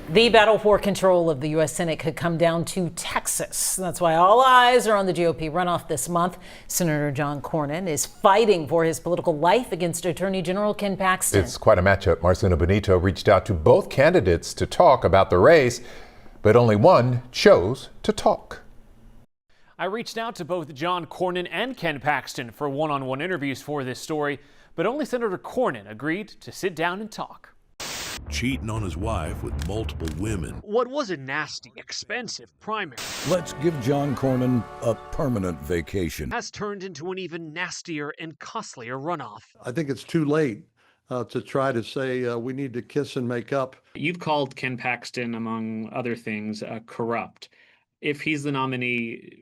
The battle for control of the U.S. Senate could come down to Texas. That's why all eyes are on the GOP runoff this month. Senator John Cornyn is fighting for his political life against Attorney General Ken Paxton. It's quite a matchup. Marcelino Benito reached out to both candidates to talk about the race, but only one chose to talk. I reached out to both John Cornyn and Ken Paxton for one-on-one interviews for this story, but only Senator Cornyn agreed to sit down and talk. Cheating on his wife with multiple women. What was a nasty, expensive primary Let's give John Cornyn a permanent vacation. has turned into an even nastier and costlier runoff. I think it's too late to try to say we need to kiss and make up. You've called Ken Paxton, among other things, corrupt. If he's the nominee,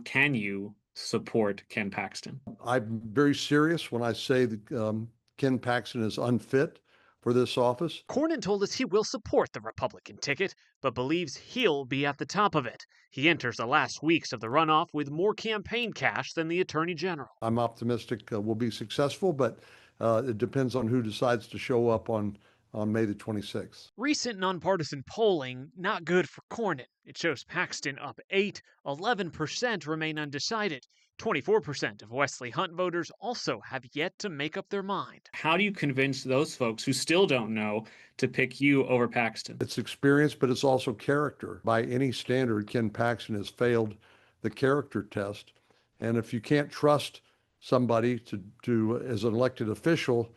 can you support Ken Paxton? I'm very serious when I say that Ken Paxton is unfit for this office. Cornyn told us he will support the Republican ticket, but believes he'll be at the top of it. He enters the last weeks of the runoff with more campaign cash than the Attorney General. I'm optimistic we'll be successful, but it depends on who decides to show up on May the 26th. Recent nonpartisan polling, not good for Cornyn. It shows Paxton up 8, 11% remain undecided. 24% of Wesley Hunt voters also have yet to make up their mind. How do you convince those folks who still don't know to pick you over Paxton? It's experience, but it's also character. By any standard, Ken Paxton has failed the character test. And if you can't trust somebody to as an elected official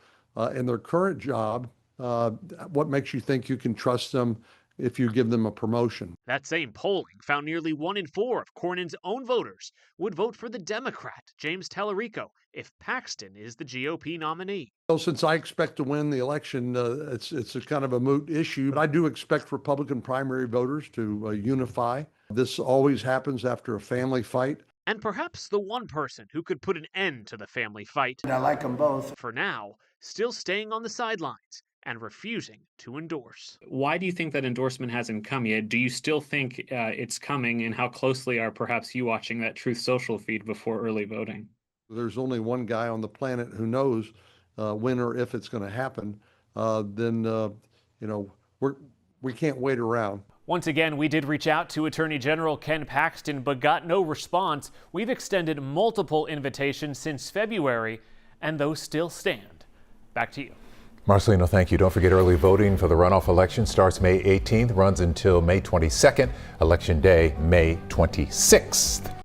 in their current job, what makes you think you can trust them if you give them a promotion? That same polling found nearly 1 in 4 of Cornyn's own voters would vote for the Democrat, James Tallarico, if Paxton is the GOP nominee. So since I expect to win the election, it's a kind of a moot issue. But I do expect Republican primary voters to unify. This always happens after a family fight. And perhaps the one person who could put an end to the family fight. I like them both. For now, still staying on the sidelines and refusing to endorse. Why do you think that endorsement hasn't come yet? Do you still think it's coming, and how closely are perhaps you watching that Truth Social feed before early voting? There's only one guy on the planet who knows when or if it's going to happen. We can't wait around. Once again, we did reach out to Attorney General Ken Paxton, but got no response. We've extended multiple invitations since February, and those still stand. Back to you. Marcelino, thank you. Don't forget, early voting for the runoff election starts May 18th, runs until May 22nd. Election Day, May 26th.